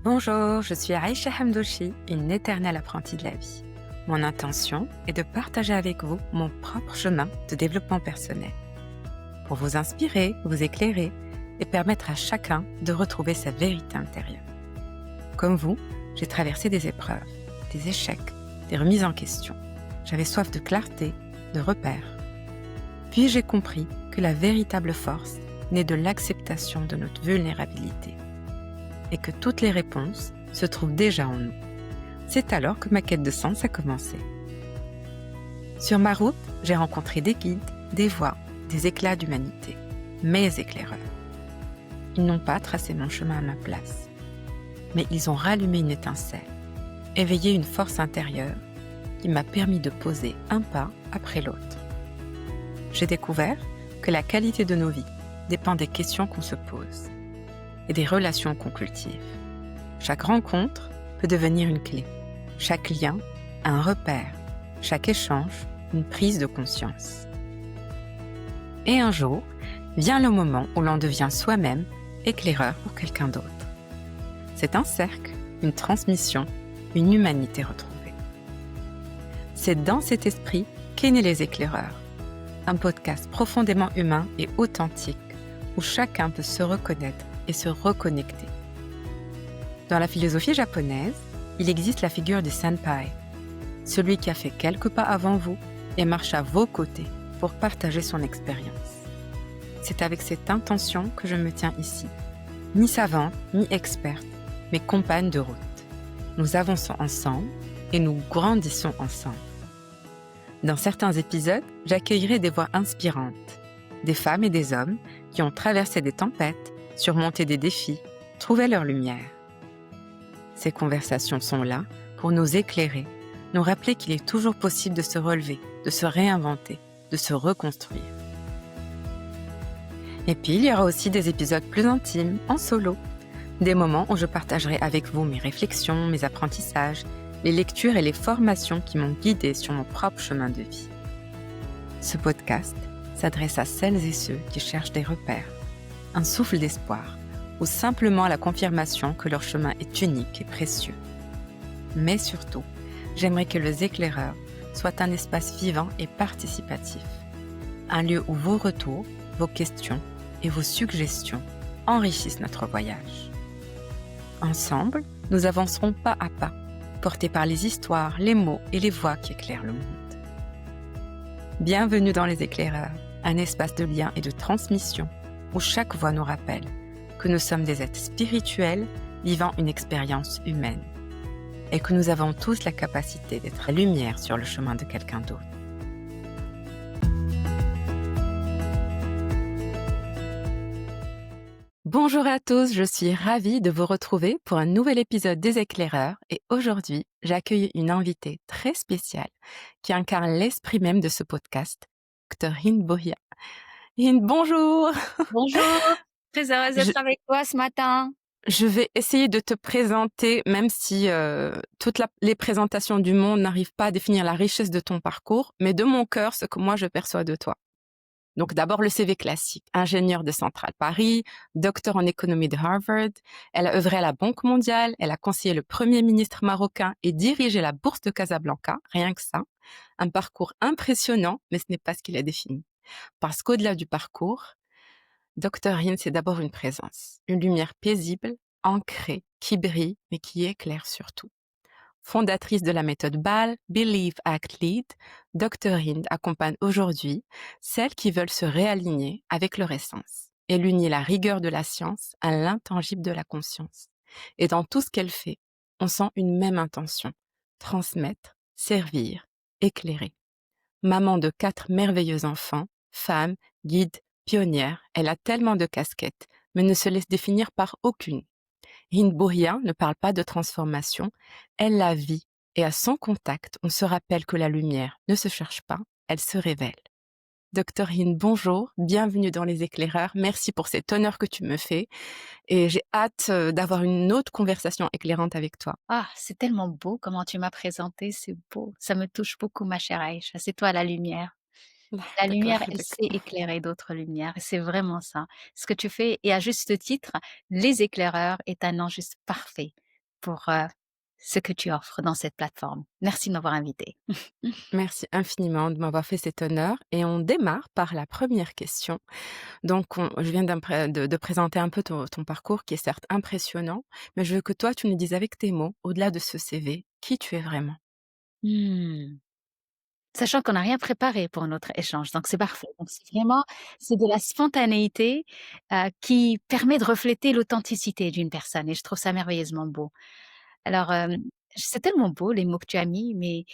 Bonjour, je suis Aïcha Hamdouchi, une éternelle apprentie de la vie. Mon intention est de partager avec vous mon propre chemin de développement personnel pour vous inspirer, vous éclairer et permettre à chacun de retrouver sa vérité intérieure. Comme vous, j'ai traversé des épreuves, des échecs, des remises en question. J'avais soif de clarté, de repères. Puis j'ai compris que la véritable force naît de l'acceptation de notre vulnérabilité et que toutes les réponses se trouvent déjà en nous. C'est alors que ma quête de sens a commencé. Sur ma route, j'ai rencontré des guides, des voix, des éclats d'humanité, mes éclaireurs. Ils n'ont pas tracé mon chemin à ma place, mais ils ont rallumé une étincelle, éveillé une force intérieure qui m'a permis de poser un pas après l'autre. J'ai découvert que la qualité de nos vies dépend des questions qu'on se pose et des relations qu'on cultive. Chaque rencontre peut devenir une clé, chaque lien un repère, chaque échange une prise de conscience. Et un jour, vient le moment où l'on devient soi-même éclaireur pour quelqu'un d'autre. C'est un cercle, une transmission, une humanité retrouvée. C'est dans cet esprit qu'est né Les Éclaireurs, un podcast profondément humain et authentique où chacun peut se reconnaître et se reconnecter. Dans la philosophie japonaise, il existe la figure du senpai, celui qui a fait quelques pas avant vous et marche à vos côtés pour partager son expérience. C'est avec cette intention que je me tiens ici, ni savante, ni experte, mais compagne de route. Nous avançons ensemble et nous grandissons ensemble. Dans certains épisodes, j'accueillerai des voix inspirantes, des femmes et des hommes qui ont traversé des tempêtes, surmonté des défis, trouvé leur lumière. Ces conversations sont là pour nous éclairer, nous rappeler qu'il est toujours possible de se relever, de se réinventer, de se reconstruire. Et puis, il y aura aussi des épisodes plus intimes, en solo, des moments où je partagerai avec vous mes réflexions, mes apprentissages, les lectures et les formations qui m'ont guidée sur mon propre chemin de vie. Ce podcast s'adresse à celles et ceux qui cherchent des repères, un souffle d'espoir ou simplement la confirmation que leur chemin est unique et précieux. Mais surtout, j'aimerais que Les Éclaireurs soit un espace vivant et participatif, un lieu où vos retours, vos questions et vos suggestions enrichissent notre voyage. Ensemble, nous avancerons pas à pas, portés par les histoires, les mots et les voix qui éclairent le monde. Bienvenue dans Les Éclaireurs, un espace de lien et de transmission où chaque voix nous rappelle que nous sommes des êtres spirituels vivant une expérience humaine et que nous avons tous la capacité d'être la lumière sur le chemin de quelqu'un d'autre. Bonjour à tous, je suis ravie de vous retrouver pour un nouvel épisode des Éclaireurs et aujourd'hui, j'accueille une invitée très spéciale qui incarne l'esprit même de ce podcast, Dr. Hind Bhuiyan. Hind, bonjour! Bonjour, très heureuse d'être avec toi ce matin. Je vais essayer de te présenter, même si toutes les présentations du monde n'arrivent pas à définir la richesse de ton parcours, mais de mon cœur, ce que moi je perçois de toi. Donc d'abord le CV classique, ingénieure de Centrale Paris, docteur en économie de Harvard, elle a œuvré à la Banque mondiale, elle a conseillé le premier ministre marocain et dirigé la Bourse de Casablanca, rien que ça. Un parcours impressionnant, mais ce n'est pas ce qui l'a défini. Parce qu'au-delà du parcours, Dr. Hind, c'est d'abord une présence, une lumière paisible, ancrée, qui brille, mais qui éclaire surtout. Fondatrice de la méthode BAL, Believe, Act, Lead, Dr. Hind accompagne aujourd'hui celles qui veulent se réaligner avec leur essence. Elle unit la rigueur de la science à l'intangible de la conscience. Et dans tout ce qu'elle fait, on sent une même intention, transmettre, servir, éclairer. Maman de 4 merveilleux enfants, femme, guide, pionnière, elle a tellement de casquettes, mais ne se laisse définir par aucune. Hind Bhuiyan ne parle pas de transformation, elle la vit, et à son contact, on se rappelle que la lumière ne se cherche pas, elle se révèle. Dr. Hind, bonjour, bienvenue dans Les Éclaireurs, merci pour cet honneur que tu me fais, et j'ai hâte d'avoir une autre conversation éclairante avec toi. Ah, c'est tellement beau comment tu m'as présenté, c'est beau. Ça me touche beaucoup, ma chère Aïcha. C'est toi la lumière. La lumière, elle sait éclairer d'autres lumières et c'est vraiment ça. Ce que tu fais, et à juste titre, Les Éclaireurs est un nom juste parfait. pour, ce que tu offres dans cette plateforme. Merci de m'avoir invitée. Merci infiniment de m'avoir fait cet honneur et on démarre par la première question. Donc je viens de présenter un peu ton parcours qui est certes impressionnant, mais je veux que toi, tu nous dises avec tes mots, au-delà de ce CV, qui tu es vraiment. Mmh. Sachant qu'on n'a rien préparé pour notre échange, donc c'est parfait. Donc c'est de la spontanéité, qui permet de refléter l'authenticité d'une personne et je trouve ça merveilleusement beau. Alors, c'est tellement beau les mots que tu as mis, mais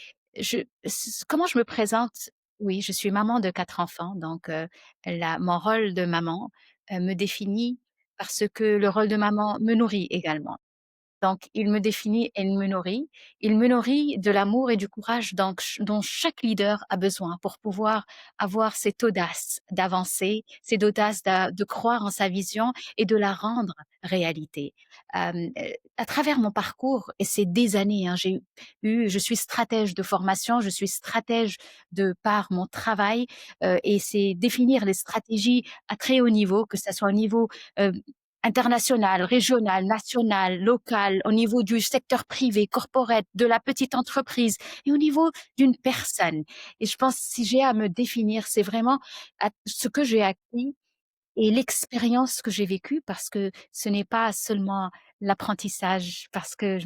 comment je me présente? Oui, je suis maman de 4 enfants, donc la mon rôle de maman, me définit parce que le rôle de maman me nourrit également. Donc il me définit et il me nourrit. Il me nourrit de l'amour et du courage donc dont chaque leader a besoin pour pouvoir avoir cette audace d'avancer, cette audace de croire en sa vision et de la rendre réalité. À travers mon parcours et c'est des années, hein, je suis stratège de formation, je suis stratège de par mon travail, et c'est définir les stratégies à très haut niveau, que ça soit au niveau, heu, international, régional, national, local, au niveau du secteur privé, corporate, de la petite entreprise et au niveau d'une personne. Et je pense si j'ai à me définir, c'est vraiment ce que j'ai acquis et l'expérience que j'ai vécue parce que ce n'est pas seulement l'apprentissage parce que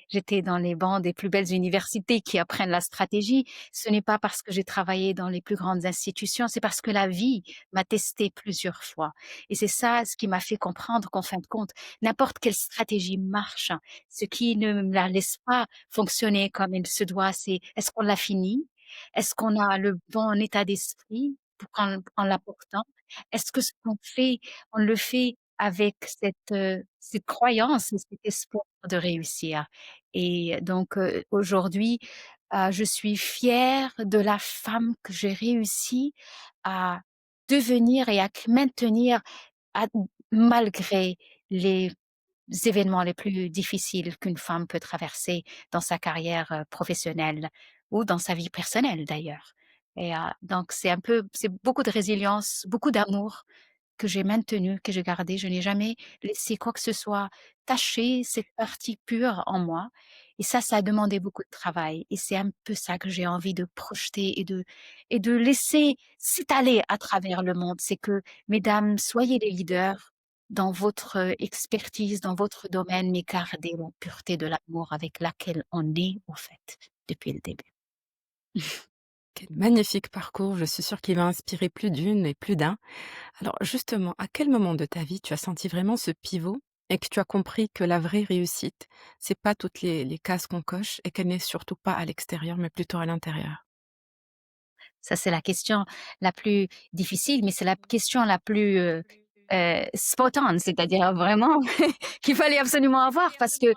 j'étais dans les bancs des plus belles universités qui apprennent la stratégie. Ce n'est pas parce que j'ai travaillé dans les plus grandes institutions, c'est parce que la vie m'a testé plusieurs fois. Et c'est ça ce qui m'a fait comprendre qu'en fin de compte, n'importe quelle stratégie marche. Ce qui ne la laisse pas fonctionner comme il se doit, c'est est-ce qu'on l'a fini? Est-ce qu'on a le bon état d'esprit pour en l'apportant? Est-ce que ce qu'on fait, on le fait avec cette croyance et cet espoir de réussir? Et donc, aujourd'hui, je suis fière de la femme que j'ai réussi à devenir et à maintenir à malgré les événements les plus difficiles qu'une femme peut traverser dans sa carrière, professionnelle ou dans sa vie personnelle d'ailleurs. Et donc c'est beaucoup de résilience, beaucoup d'amour que j'ai maintenu, que j'ai gardé. Je n'ai jamais laissé quoi que ce soit tacher cette partie pure en moi et ça a demandé beaucoup de travail et c'est un peu ça que j'ai envie de projeter et de laisser s'étaler à travers le monde. C'est que, mesdames, soyez les leaders dans votre, expertise, dans votre domaine, mais gardez la pureté de l'amour avec laquelle on est, au fait, depuis le début. Quel magnifique parcours, je suis sûre qu'il va inspirer plus d'une et plus d'un. Alors justement, à quel moment de ta vie tu as senti vraiment ce pivot et que tu as compris que la vraie réussite, c'est pas toutes les cases qu'on coche et qu'elle n'est surtout pas à l'extérieur, mais plutôt à l'intérieur? Ça, c'est la question la plus difficile, mais c'est la question la plus, spot on, c'est-à-dire vraiment qu'il fallait absolument avoir parce que,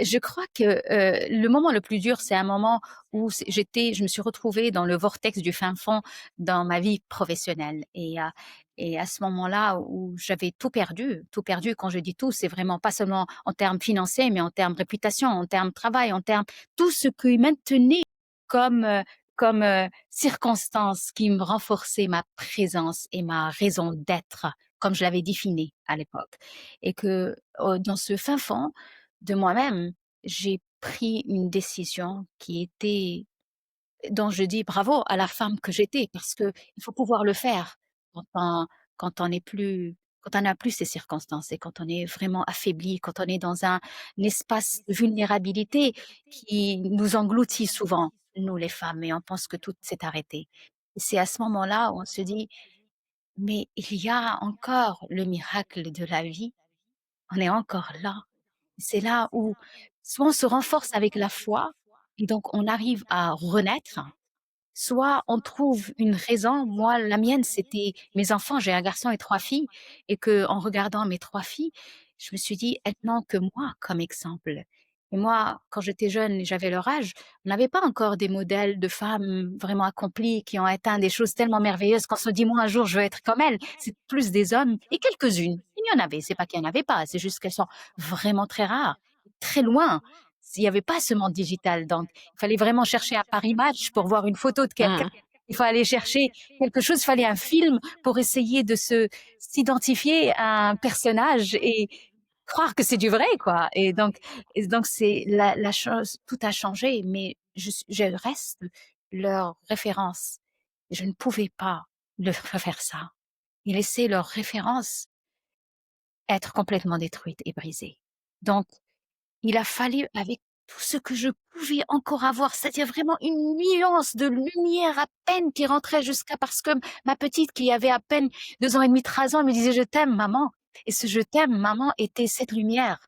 je crois que, le moment le plus dur, c'est un moment où je me suis retrouvée dans le vortex du fin fond dans ma vie professionnelle et à ce moment-là où j'avais tout perdu. Quand je dis tout, c'est vraiment pas seulement en termes financiers, mais en termes réputation, en termes travail, en termes tout ce qui maintenait comme, circonstance qui me renforçait ma présence et ma raison d'être, comme je l'avais définie à l'époque. Et que, dans ce fin fond de moi-même, j'ai pris une décision qui était dont je dis bravo à la femme que j'étais parce que il faut pouvoir le faire quand on quand on n'est plus quand on n'a plus ces circonstances et quand on est vraiment affaibli, quand on est dans un espace de vulnérabilité qui nous engloutit souvent, nous les femmes, et on pense que tout s'est arrêté. Et c'est à ce moment-là où on se dit: «Mais il y a encore le miracle de la vie, on est encore là». C'est là où soit on se renforce avec la foi et donc on arrive à renaître. Soit on trouve une raison. Moi, la mienne, c'était mes enfants. J'ai un garçon et 3 filles et que, en regardant mes 3 filles, je me suis dit: «Elles n'ont que moi comme exemple» et moi, quand j'étais jeune et j'avais leur âge, on n'avait pas encore des modèles de femmes vraiment accomplies qui ont atteint des choses tellement merveilleuses qu'on se dit: «Moi, un jour, je veux être comme elles». C'est plus des hommes et quelques-unes. Il y en avait, c'est pas qu'il y en avait pas, c'est juste qu'elles sont vraiment très rares, très loin. Il y avait pas ce monde digital donc il fallait vraiment chercher à Paris Match pour voir une photo de quelqu'un. Mmh. Il fallait chercher quelque chose, il fallait un film pour essayer de s'identifier à un personnage et croire que c'est du vrai, quoi. Et donc c'est la chose, tout a changé, mais je reste leur référence. Je ne pouvais pas leur faire ça et laisser leur référence être complètement détruite et brisée. Donc il a fallu, avec tout ce que je pouvais encore avoir, c'est-à-dire vraiment une nuance de lumière à peine qui rentrait jusqu'à, parce que ma petite qui avait à peine 2 ans et demi, 3 ans, me disait: «Je t'aime maman», et ce «je t'aime maman» était cette lumière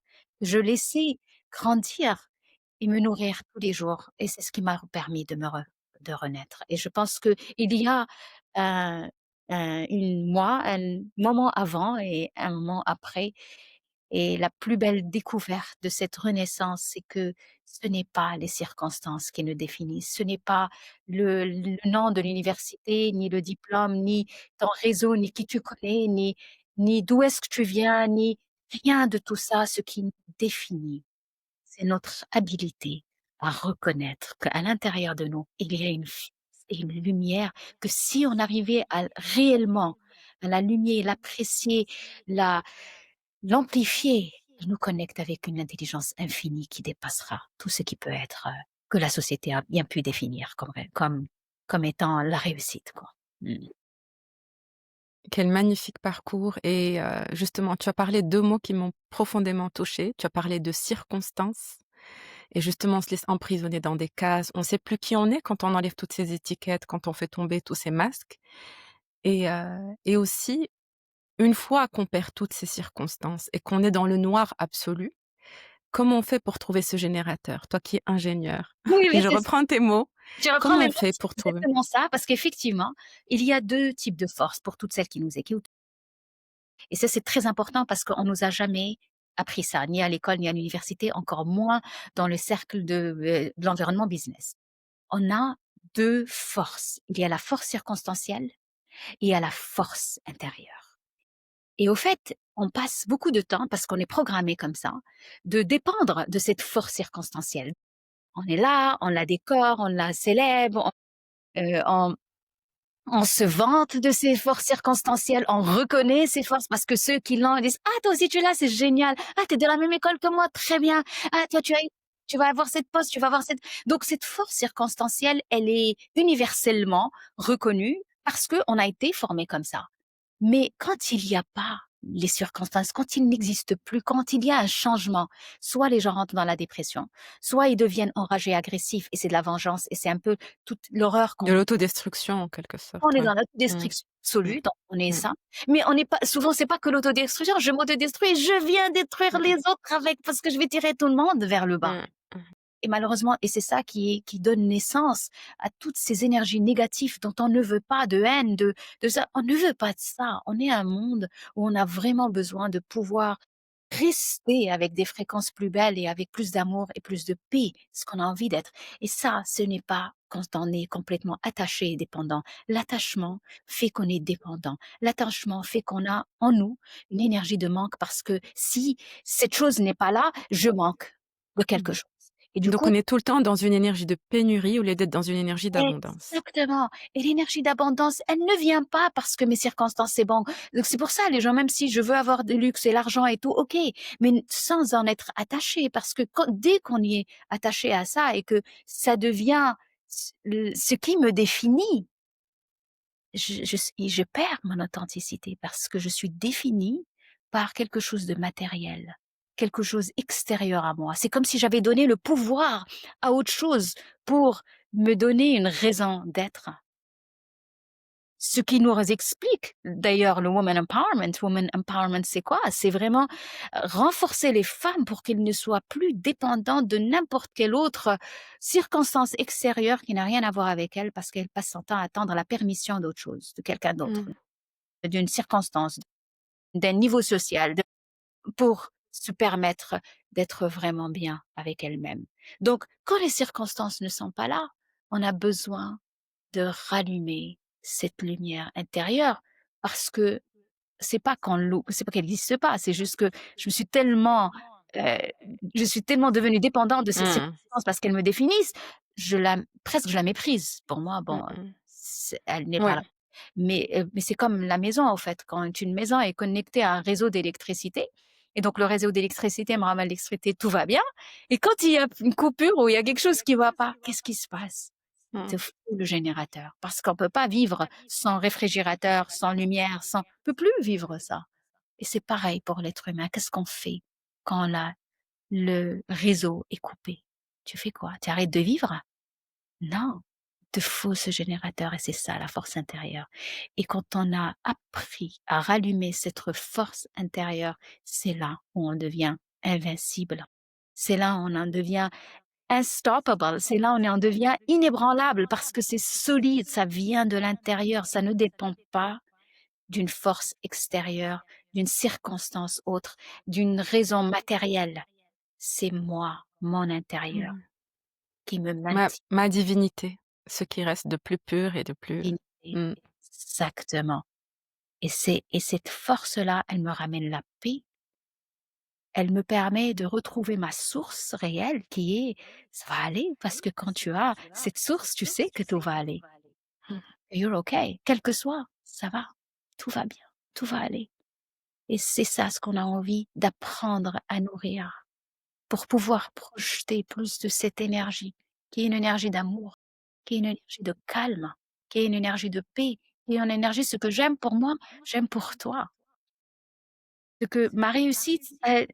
que je laissais grandir et me nourrir tous les jours, et c'est ce qui m'a permis de renaître. Et je pense qu'il y a, heu un moment avant et un moment après, et la plus belle découverte de cette renaissance, c'est que ce n'est pas les circonstances qui nous définissent, ce n'est pas le nom de l'université, ni le diplôme, ni ton réseau, ni qui tu connais, ni d'où est-ce que tu viens, ni rien de tout ça. Ce qui nous définit, c'est notre habilité à reconnaître qu'à l'intérieur de nous, il y a une force et une lumière, que si on arrivait à réellement à l'allumer, l'apprécier, la l'amplifier, il nous connecte avec une intelligence infinie qui dépassera tout ce qui peut être, que la société a bien pu définir comme étant la réussite, quoi. Mmh. Quel magnifique parcours et justement, tu as parlé de 2 mots qui m'ont profondément touchée. Tu as parlé de circonstances et justement, on se laisse emprisonner dans des cases. On ne sait plus qui on est quand on enlève toutes ces étiquettes, quand on fait tomber tous ces masques et aussi, une fois qu'on perd toutes ces circonstances et qu'on est dans le noir absolu, comment on fait pour trouver ce générateur? Toi qui es ingénieur Oui, et mais je reprends tes mots, je reprends comment mes on mots, fait c'est pour trouver? exactement ça, parce qu'effectivement, il y a 2 types de forces pour toutes celles qui nous écoutent, et ça, c'est très important parce qu'on nous a jamais appris ça, ni à l'école, ni à l'université, encore moins dans le cercle de l'environnement business. On a 2 forces. Il y a la force circonstancielle et il y a la force intérieure. Et au fait, on passe beaucoup de temps, parce qu'on est programmé comme ça, de dépendre de cette force circonstancielle. On est là, on la décore, on la célèbre, on se vante de ces forces circonstancielles, on reconnaît ces forces parce que ceux qui l'ont, ils disent: «Ah, toi aussi tu l'as, c'est génial. Ah, tu es de la même école que moi, très bien. Ah, toi tu vas avoir cette poste, tu vas avoir cette», donc cette force circonstancielle, elle est universellement reconnue parce qu'on a été formé comme ça. Mais quand il y a pas les circonstances, quand il n'existe plus, quand il y a un changement, soit les gens rentrent dans la dépression, soit ils deviennent enragés, agressifs, et c'est de la vengeance, et c'est un peu toute l'horreur De qu'on vit. l'autodestruction en quelque On sorte, est ouais. dans Mmh, l'autodestruction mmh, absolue, donc on est mmh, ça. Mais on n'est pas, souvent c'est pas que l'autodestruction, je m'autodétruis, je viens détruire mmh, les autres avec, parce que je vais tirer tout le monde vers le bas. mmh, mmh. Et malheureusement, et c'est ça qui donne naissance à toutes ces énergies négatives dont on ne veut pas, de haine, de ça. On ne veut pas de ça. On est un monde où on a vraiment besoin de pouvoir rester avec des fréquences plus belles et avec plus d'amour et plus de paix, ce qu'on a envie d'être. Et ça, ce n'est pas quand on est complètement attaché et dépendant. L'attachement fait qu'on est dépendant. L'attachement fait qu'on a en nous une énergie de manque, parce que si cette chose n'est pas là, je manque de quelque Mmh. chose. Et du Donc coup, on est tout le temps dans une énergie de pénurie au lieu d'être dans une énergie d'abondance. exactement. Et l'énergie d'abondance, elle ne vient pas parce que mes circonstances, c'est bon. Donc c'est pour ça, les gens, même si je veux avoir du luxe et l'argent et tout, OK, mais sans en être attaché, parce que dès qu'on y est attaché à ça et que ça devient ce qui me définit, je perds mon authenticité, parce que je suis définie par quelque chose de matériel, quelque chose extérieur à moi. C'est comme si j'avais donné le pouvoir à autre chose pour me donner une raison d'être. Ce qui nous explique d'ailleurs le woman empowerment. Woman empowerment, c'est quoi? C'est vraiment renforcer les femmes pour qu'elles ne soient plus dépendantes de n'importe quelle autre circonstance extérieure qui n'a rien à voir avec elles, parce qu'elles passent son temps à attendre la permission d'autre chose, de quelqu'un d'autre, Mmh. d'une circonstance, d'un niveau social, pour se permettre d'être vraiment bien avec elles-mêmes. Donc, quand les circonstances ne sont pas là, on a besoin de rallumer cette lumière intérieure, parce que c'est pas qu'elle n'existe pas, c'est juste que je me suis tellement, heu, je suis tellement devenue dépendante de ces Mmh. circonstances parce qu'elles me définissent, presque je la méprise. Pour moi, Mmh bon, mh. elle n'est pas Ouais. là. Mais c'est comme la maison, en fait. Quand une maison est connectée à un réseau d'électricité, Et donc le réseau d'électricité me ramène l'électricité, tout va bien. Et quand il y a une coupure ou il y a quelque chose qui va pas, qu'est-ce qui se passe? Il Mmh. te faut le générateur parce qu'on peut pas vivre sans réfrigérateur, sans lumière, sans on peut plus vivre ça. Et c'est pareil pour l'être humain. Qu'est-ce qu'on fait quand le réseau est coupé? Tu fais quoi? Tu arrêtes de vivre? Non, il te faut ce générateur et c'est ça la force intérieure. Et quand on a appris à rallumer cette force intérieure, c'est là où on devient invincible. C'est là où on en devient unstoppable. C'est là où on en devient inébranlable parce que c'est solide, ça vient de l'intérieur, ça ne dépend pas d'une force extérieure, d'une circonstance autre, d'une raison matérielle. C'est moi, mon intérieur, Mmh. qui me Ma maintient. ma divinité, ce qui reste de plus pur et de plus Divinité. mmh, Exactement. Et cette force-là, elle me ramène la paix, elle me permet de retrouver ma source réelle qui est: «Ça va aller», parce que quand tu as cette source, tu sais que tout va aller. mmh. You're okay, quel que soit, ça va, tout va bien, tout va aller. Et c'est ça ce qu'on a envie d'apprendre à nourrir pour pouvoir projeter plus de cette énergie, qui est une énergie d'amour, qui est une énergie de calme, qui est une énergie de paix, qui est une énergie ce que j'aime pour moi, j'aime pour toi. Que ma réussite,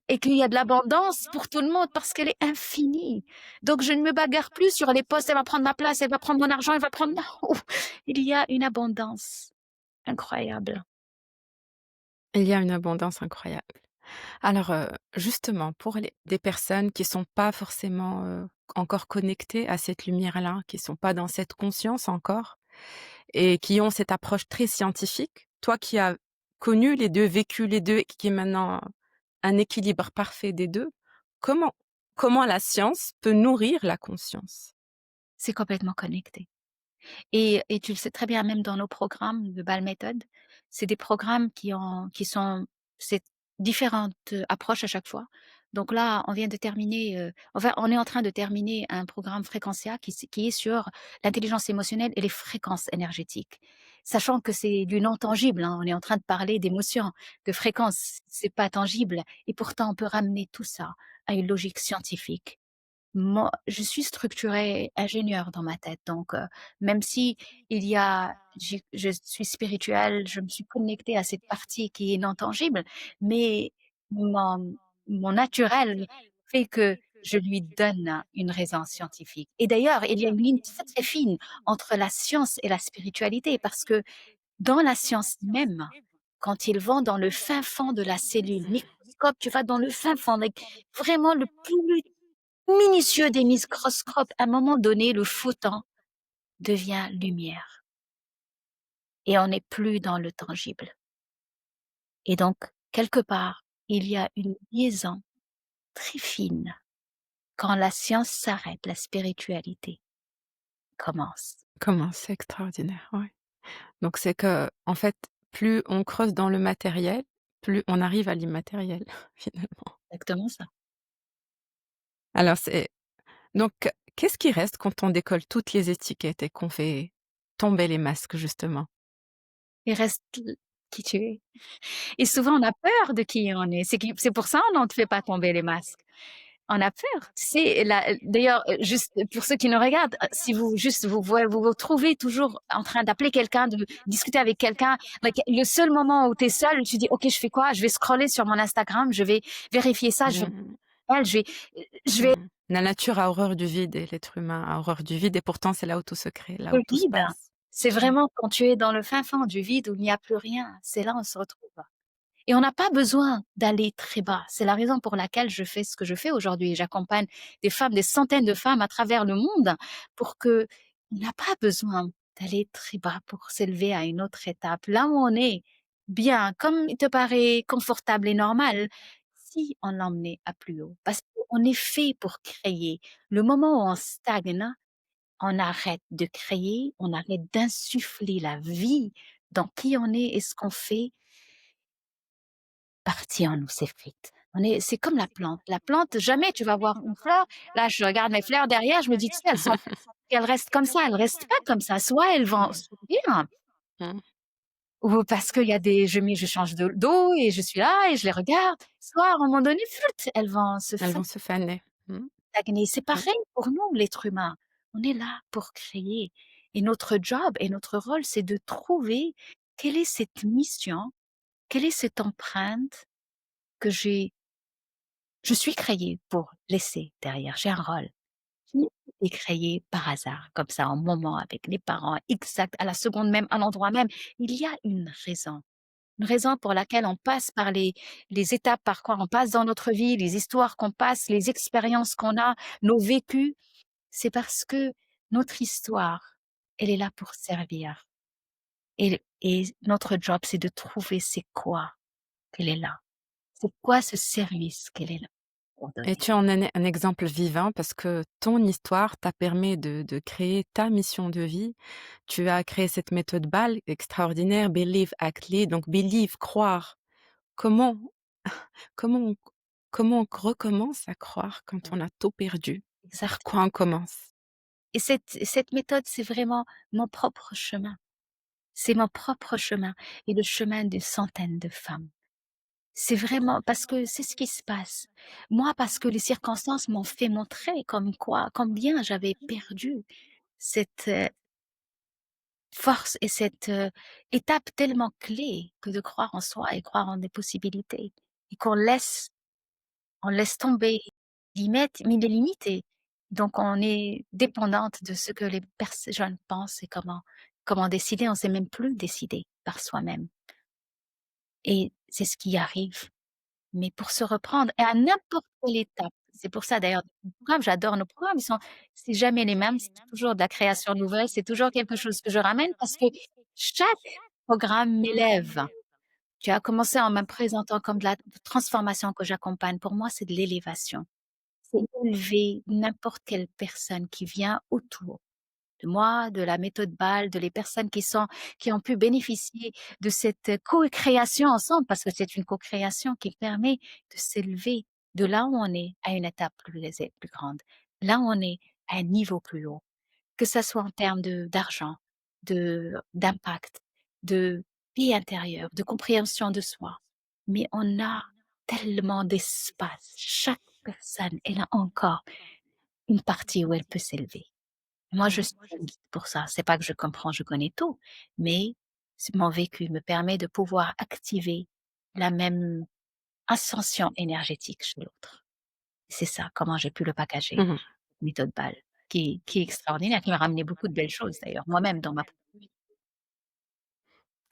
et qu'il y a de l'abondance pour tout le monde parce qu'elle est infinie. Donc je ne me bagarre plus sur les postes, elle va prendre ma place, elle va prendre mon argent, elle va prendre non! Il y a une abondance incroyable. Il y a une abondance incroyable. Alors, justement, pour les des personnes qui sont pas forcément, encore connectées à cette lumière-là, qui sont pas dans cette conscience encore et qui ont cette approche très scientifique, toi qui as connu les 2, vécu les 2 et qui est maintenant un équilibre parfait des 2, comment la science peut nourrir la conscience? C'est complètement connecté. Et tu le sais très bien, même dans nos programmes de Bal Méthode, c'est des programmes qui sont c'est différentes, approches à chaque fois. Donc là, on vient de terminer, enfin, on est en train de terminer un programme Fréquentia qui est sur l'intelligence émotionnelle et les fréquences énergétiques. Sachant que c'est du non tangible, hein, on est en train de parler d'émotions, de fréquences, c'est pas tangible et pourtant on peut ramener tout ça à une logique scientifique. Moi, je suis structurée ingénieure dans ma tête, donc même si il y a je suis spirituelle, je me suis connectée à cette partie qui est non tangible, mais mon mon naturel fait que je lui donne une raison scientifique. Et d'ailleurs, il y a une ligne très, très fine entre la science et la spiritualité parce que dans la science même, quand ils vont dans le fin fond de la cellule, microscope, tu vas dans le fin fond, avec vraiment le plus minutieux des microscopes, à un moment donné, le photon devient lumière et on n'est plus dans le tangible. Et donc, quelque part, il y a une liaison très fine. Quand la science s'arrête, la spiritualité commence. Comment? C'est extraordinaire, ouais. Donc c'est que en fait, plus on creuse dans le matériel, plus on arrive à l'immatériel, finalement. Exactement ça. Alors c'est donc qu'est-ce qui reste quand on décolle toutes les étiquettes et qu'on fait tomber les masques, justement? Il reste qui tu es. Et souvent, on a peur de qui on est. C'est pour ça on ne fait pas tomber les masques. On a peur. Tu sais, d'ailleurs, juste pour ceux qui nous regardent, si vous juste vous vous trouvez toujours en train d'appeler quelqu'un, de discuter avec quelqu'un, like le seul moment où tu es seul, tu dis: «OK, je fais quoi? Je vais scroller sur mon Instagram, je vais vérifier ça, je vais Mmh, je vais mmh. La nature a horreur du vide et l'être humain a horreur du vide et pourtant c'est là où tout se crée, là le où tout se vide». passe. C'est Mmh. vraiment quand tu es dans le fin fond du vide où il n'y a plus rien, c'est là où on se retrouve. Et on n'a pas besoin d'aller très bas. C'est la raison pour laquelle je fais ce que je fais aujourd'hui. J'accompagne des femmes, des centaines de femmes à travers le monde pour que on n'a pas besoin d'aller très bas pour s'élever à une autre étape. Là où on est bien, comme il te paraît confortable et normal, si on l'emmenait à plus haut. Parce qu'on est fait pour créer. Le moment où on stagne, on arrête de créer, on arrête d'insuffler la vie dans qui on est et ce qu'on fait. Partie en nous s'effrite. C'est comme la plante. La plante, jamais tu vas voir une fleur. Là, je regarde mes fleurs derrière, je me dis: «Tu sais, elles restent comme ça, elles restent pas comme ça. Soit elles vont Mmh. s'ouvrir Mmh. ou parce qu'il y a des je change de d'eau et je suis là et je les regarde. Soit à un moment donné, flûte, elles vont se Elles vont se faner. Mmh, stagner. C'est mmh. pareil pour nous, l'être humain. On est là pour créer et notre job et notre rôle, c'est de trouver quelle est cette mission, quelle est cette empreinte que je suis créée pour laisser derrière. J'ai un rôle. Qui est créé par hasard, comme ça, en moment avec les parents, exact, à la seconde même, à l'endroit même. Il y a une raison pour laquelle on passe par les étapes par quoi on passe dans notre vie, les histoires qu'on passe, les expériences qu'on a, nos vécus. C'est parce que notre histoire, elle est là pour servir et notre job, c'est de trouver c'est quoi qu'elle est là. C'est quoi ce service qu'elle est là pour Et donner. tu en es un exemple vivant parce que ton histoire t'a permis de créer ta mission de vie. Tu as créé cette méthode BAL extraordinaire, Believe, Act, Lead, donc believe, croire. Comment comment on comment on recommence à croire quand on a tout perdu? Par Exactement. quoi on commence? Et cette méthode, c'est vraiment mon propre chemin. C'est mon propre chemin et le chemin de centaines de femmes. C'est vraiment parce que c'est ce qui se passe. Moi, parce que les circonstances m'ont fait montrer comme quoi combien j'avais perdu cette, force et cette, étape tellement clé que de croire en soi et croire en des possibilités et on laisse tomber limites, mais des limites et donc on est dépendante de ce que les jeunes pensent et comment décider. On sait même plus décider par soi-même et c'est ce qui arrive. Mais pour se reprendre et à n'importe quelle étape, c'est pour ça d'ailleurs nos programmes, j'adore nos programmes, c'est jamais les mêmes, c'est toujours de la création nouvelle, c'est toujours quelque chose que je ramène parce que chaque programme m'élève. Tu as commencé en me présentant comme de la transformation que j'accompagne. Pour moi, c'est de l'élévation. C'est élever n'importe quelle personne qui vient autour de moi, de la méthode BAL, de les personnes qui ont pu bénéficier de cette co-création ensemble, parce que c'est une co-création qui permet de s'élever de là où on est à une étape plus grande, là où on est à un niveau plus haut, que ça soit en termes d'argent, d'impact, de paix intérieure, de compréhension de soi. Mais on a tellement d'espace. Chaque personne, elle a encore une partie où elle peut s'élever. Moi, je suis un guide pour ça. C'est pas que je comprends, je connais tout, mais mon vécu me permet de pouvoir activer la même ascension énergétique chez l'autre. C'est ça, comment j'ai pu le packager, Mmh. méthode BAL, qui est extraordinaire, qui m'a ramené beaucoup de belles choses d'ailleurs, moi-même dans ma propre vie.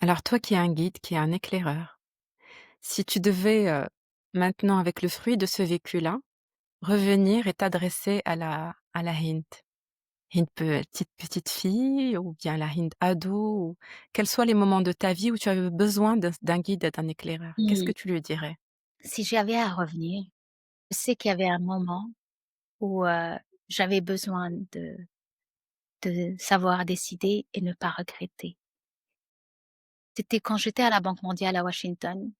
Alors toi qui es un guide, qui es un éclaireur, si tu devais, maintenant avec le fruit de ce vécu-là, revenir et t'adresser à la Hind. Hind petite fille ou bien la Hind ado ou quels soient les moments de ta vie où tu avais besoin d'un guide et d'un éclaireur, qu'est-ce que Mmh. tu lui dirais? Si j'avais à revenir, je sais qu'il y avait un moment où, j'avais besoin de savoir décider et ne pas regretter. C'était quand j'étais à la Banque mondiale à Washington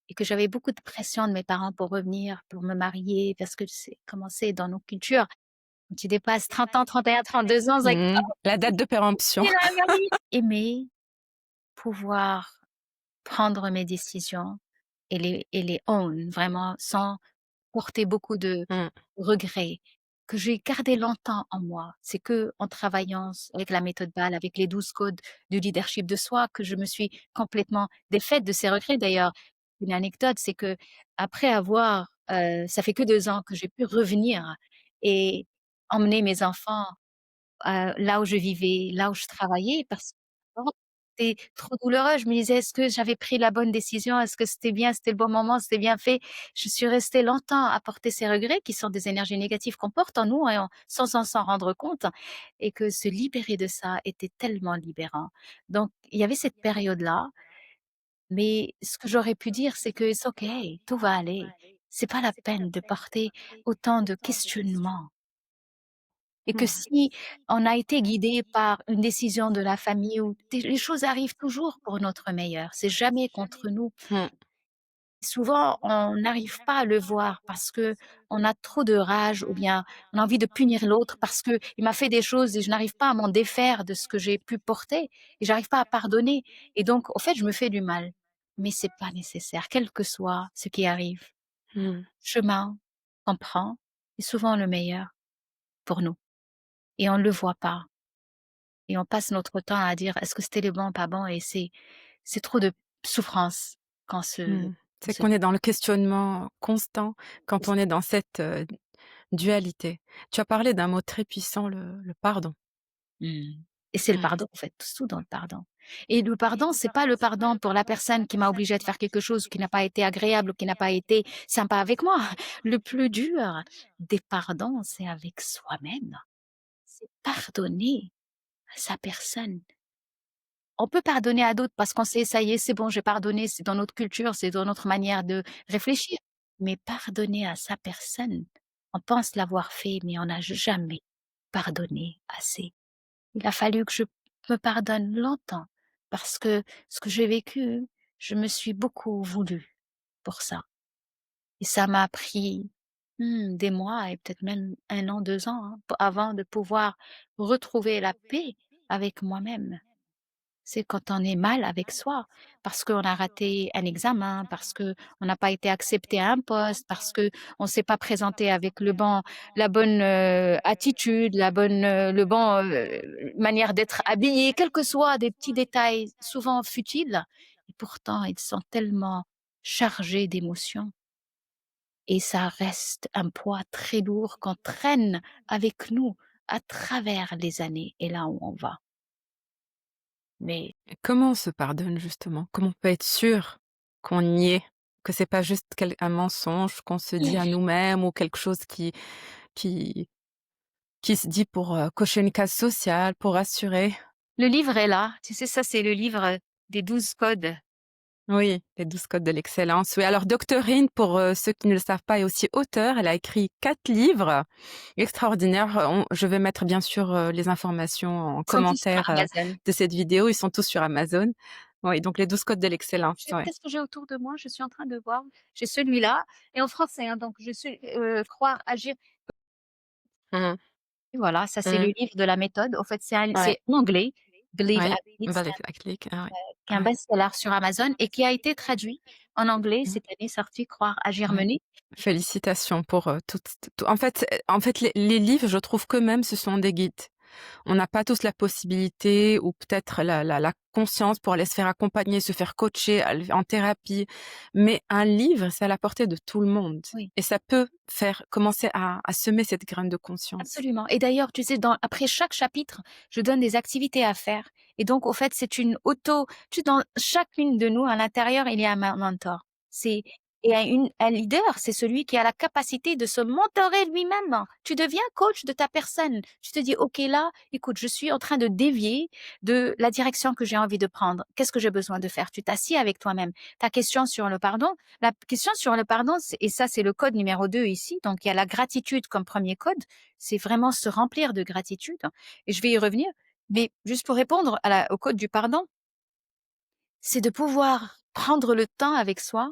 et que j'avais beaucoup de pression de mes parents pour revenir, pour me marier, parce que c'est comment c'est dans nos cultures. Quand tu dépasses 30 ans, 31, 32 ans, c'est like: Mmh. «Oh, La date de péremption. c'est la mamie!» Aimer, pouvoir prendre mes décisions et les own vraiment sans porter beaucoup de Mmh. regrets que j'ai gardé longtemps en moi. C'est qu'en travaillant avec la méthode BAL, avec les 12 codes du leadership de soi, que je me suis complètement défaite de ces regrets. D'ailleurs, une anecdote, c'est qu'après avoir, ça fait que 2 ans que j'ai pu revenir et emmener mes enfants là où je vivais, là où je travaillais parce que avant, c'était trop douloureux. Je me disais: «Est-ce que j'avais pris la bonne décision? Est-ce que c'était bien? C'était le bon moment? C'était bien fait?» Je suis restée longtemps à porter ces regrets qui sont des énergies négatives qu'on porte en nous et sans s'en rendre compte et que se libérer de ça était tellement libérant. Donc il y avait cette période-là, mais ce que j'aurais pu dire, c'est que: «It's okay, tout va aller». C'est pas la peine de porter autant de questionnements. Et que Mmh. si on a été guidé par une décision de la famille ou les choses arrivent toujours pour notre meilleur, c'est jamais contre nous. Mmh. Souvent, on n'arrive pas à le voir parce que on a trop de rage ou bien on a envie de punir l'autre parce que il m'a fait des choses et je n'arrive pas à m'en défaire de ce que j'ai pu porter et j'arrive pas à pardonner et donc au fait, je me fais du mal. Mais c'est pas nécessaire, quel que soit ce qui arrive. Mmh. Chemin qu'on prend est souvent le meilleur pour nous et on ne le voit pas et on passe notre temps à dire: «Est-ce que c'était le bon, pas bon?» et c'est trop de souffrance quand Mmh. on C'est se qu'on est dans le questionnement constant quand on est dans cette, dualité. Tu as parlé d'un mot très puissant, le pardon. Mmh. Et c'est le Ouais. pardon, en fait, tout dans le pardon. Et le pardon, c'est pas le pardon pour la personne qui m'a obligée de faire quelque chose qui n'a pas été agréable ou qui n'a pas été sympa avec moi. Le plus dur des pardons, c'est avec soi-même. C'est pardonner à sa personne. On peut pardonner à d'autres parce qu'on sait: «Ça y est, c'est bon, j'ai pardonné», c'est dans notre culture, c'est dans notre manière de réfléchir. Mais pardonner à sa personne, on pense l'avoir fait, mais on n'a jamais pardonné assez. Il a fallu que je me pardonne longtemps parce que ce que j'ai vécu, je me suis beaucoup voulu pour ça et ça m'a pris, des mois et peut-être même 1 an, 2 ans, hein, p avant de pouvoir retrouver la paix avec moi-même. C'est quand on est mal avec soi, parce qu'on a raté un examen, parce qu'on n'a pas été accepté à un poste, parce qu'on s'est pas présenté avec la bonne, attitude, le bon, manière d'être habillé, quels que soient des petits détails souvent futiles et pourtant ils sont tellement chargés d'émotions et ça reste un poids très lourd qu'on traîne avec nous à travers les années et là où on va. Mais Et comment on se pardonne justement? Comment on peut être sûr qu'on y est? Que c'est pas juste un mensonge qu'on se dit à nous-mêmes ou quelque chose qui qui se dit pour, cocher une case sociale, pour rassurer? le livre est là, tu sais, ça, c'est le livre, des 12 codes. Oui, les 12 codes de l'excellence. Oui, alors Doctorine, pour, ceux qui ne le savent pas, est aussi auteure. Elle a écrit 4 livres extraordinaires. Je vais mettre bien sûr, les informations en Ils sont tous sur commentaire, Amazon. de cette vidéo. Ils sont tous sur Amazon. Oui, donc les 12 codes de l'excellence, Je sais ouais. qu'est-ce que j'ai autour de moi? Je suis en train de voir. J'ai celui-là et en français, hein, donc je suis, croire, agir. Mmh. Voilà, ça, c'est le Mmh. livre de la méthode. En fait, Ouais, c'est en anglais. Believe, oui. Happy, c'est Valérie Aclic, ah ouais. un Ouais. best-seller sur Amazon et qui a été traduit en anglais Mmh. cette année, sorti Croire, agir, Ouais. mener. Félicitations pour, en fait, les livres, je trouve qu'eux-mêmes, ce sont des guides. On n'a pas tous la possibilité ou peut-être la conscience pour aller se faire accompagner, se faire coacher, aller en thérapie. Mais un livre, c'est à la portée de tout le monde Oui. et ça peut faire commencer à semer cette graine de conscience. Absolument et d'ailleurs, tu sais, après chaque chapitre, je donne des activités à faire et donc au fait, c'est une auto tu sais, dans chacune de nous, à l'intérieur, il y a un mentor. C'est et un leader, c'est celui qui a la capacité de se mentorer lui-même. Tu deviens coach de ta personne. Tu te dis: «OK, là, écoute, je suis en train de dévier de la direction que j'ai envie de prendre. Qu'est-ce que j'ai besoin de faire?» Tu t'assieds avec toi-même. Ta question sur le pardon, la question sur le pardon, c'est et ça, c'est le code numéro 2 ici, donc il y a la gratitude comme premier code. C'est vraiment se remplir de gratitude et je vais y revenir. Mais juste pour répondre au code du pardon, c'est de pouvoir prendre le temps avec soi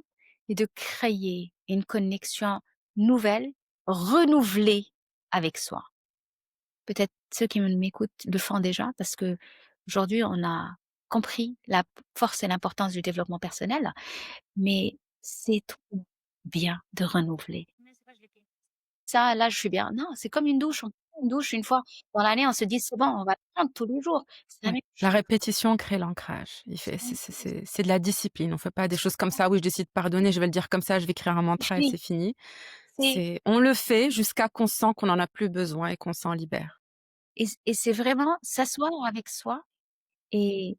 et de créer une connexion nouvelle, renouvelée avec soi. Peut-être ceux qui m'écoutent le font déjà parce que aujourd'hui on a compris la force et l'importance du développement personnel, mais c'est trop bien de renouveler. Ça, là, je suis bien. Non, c'est comme une douche. On prend une douche une fois dans l'année, on se dit: «C'est bon, on va le prendre tous les jours». C'est la Ouais. même La chose. répétition crée l'ancrage. Il C'est fait la même chose. c'est de la discipline. On fait pas des choses comme ça: «Oui, je décide de pardonner, je vais le dire comme ça, je vais écrire un mantra et Oui, c'est fini». c'est On le fait jusqu'à qu'on sent qu'on en a plus besoin et qu'on s'en libère. et c'est vraiment s'asseoir avec soi et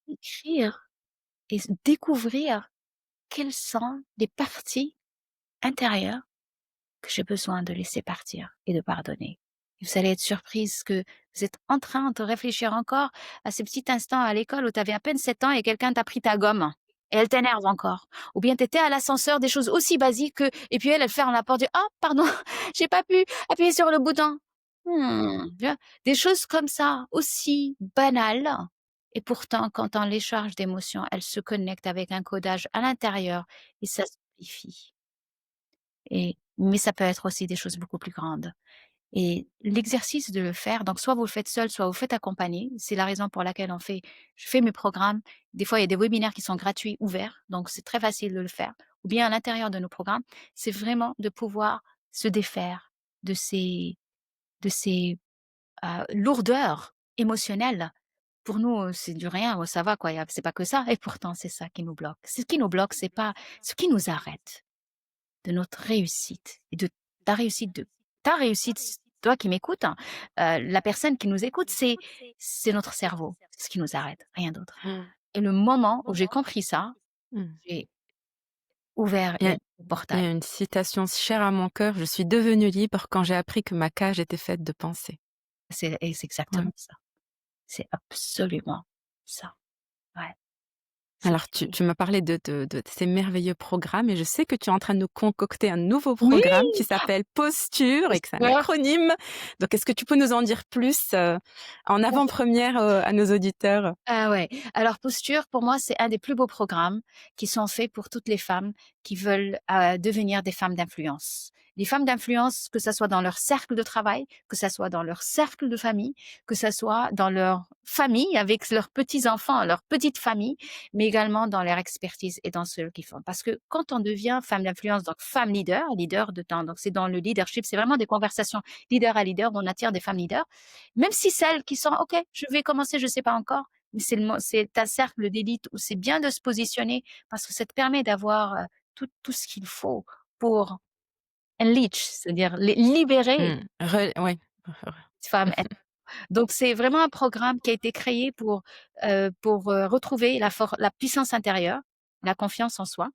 écrire et découvrir quelles sont les parties intérieures que j'ai besoin de laisser partir et de pardonner. Et vous allez être surprise que vous êtes en train de réfléchir encore à ce petit instant à l'école où tu avais à peine 7 ans et quelqu'un t'a pris ta gomme et elle t'énerve encore. Ou bien tu étais à l'ascenseur, des choses aussi basiques que et puis elle ferme la porte, dit: «Ah pardon, j'ai pas pu appuyer sur le bouton». Tu vois? Des choses comme ça, aussi banales et pourtant quand on les charge d'émotions, elles se connectent avec un codage à l'intérieur et ça défis mais ça peut être aussi des choses beaucoup plus grandes et l'exercice de le faire, donc soit vous le faites seul, soit vous le faites accompagné. C'est la raison pour laquelle je fais mes programmes. Des fois, il y a des webinaires qui sont gratuits, ouverts, donc c'est très facile de le faire. Ou bien à l'intérieur de nos programmes, c'est vraiment de pouvoir se défaire de ces lourdeurs émotionnelles. Pour nous, c'est du rien, ça va quoi, c'est pas que ça et pourtant c'est ça qui nous bloque. Ce qui nous bloque, c'est pas ce qui nous arrête de notre réussite et de ta réussite, toi qui m'écoutes, hein, la personne qui nous écoute, c'est notre cerveau, c'est ce qui nous arrête, rien d'autre. Mmh. Et le moment où j'ai compris ça, Mmh. j'ai ouvert Il y a le il y portail. a une citation chère à mon cœur: «Je suis devenue libre quand j'ai appris que ma cage était faite de pensées». C'est Ouais. exactement ça. C'est absolument ça. Ouais, c'est Alors tu m'as parlé de ces merveilleux programmes et je sais que tu es en train de nous concocter un nouveau oui! programme qui s'appelle Posture et que c'est un Posture. acronyme. Donc est-ce que tu peux nous en dire plus, en avant-première, à nos auditeurs? Ah ouais. Alors Posture, pour moi, c'est un des plus beaux programmes qui sont faits pour toutes les femmes qui veulent, devenir des femmes d'influence. Les femmes d'influence, que ça soit dans leur cercle de travail, que ça soit dans leur cercle de famille, que ça soit dans leur famille avec leurs petits-enfants, leur petite famille, mais également dans leur expertise et dans ce qu'ils font. Parce que quand on devient femme d'influence, donc femme leader, leader de temps, donc c'est dans le leadership, c'est vraiment des conversations leader à leader où on attire des femmes leaders, même si celles qui sont: «OK, je vais commencer, je sais pas encore», mais c'est un cercle d'élite où c'est bien de se positionner parce que ça te permet d'avoir, tout ce qu'il faut pour unleash, c'est-à-dire libérer Mmh. Ouais. cette femme. Donc c'est vraiment un programme qui a été créé pour, retrouver la puissance intérieure, la confiance en soi.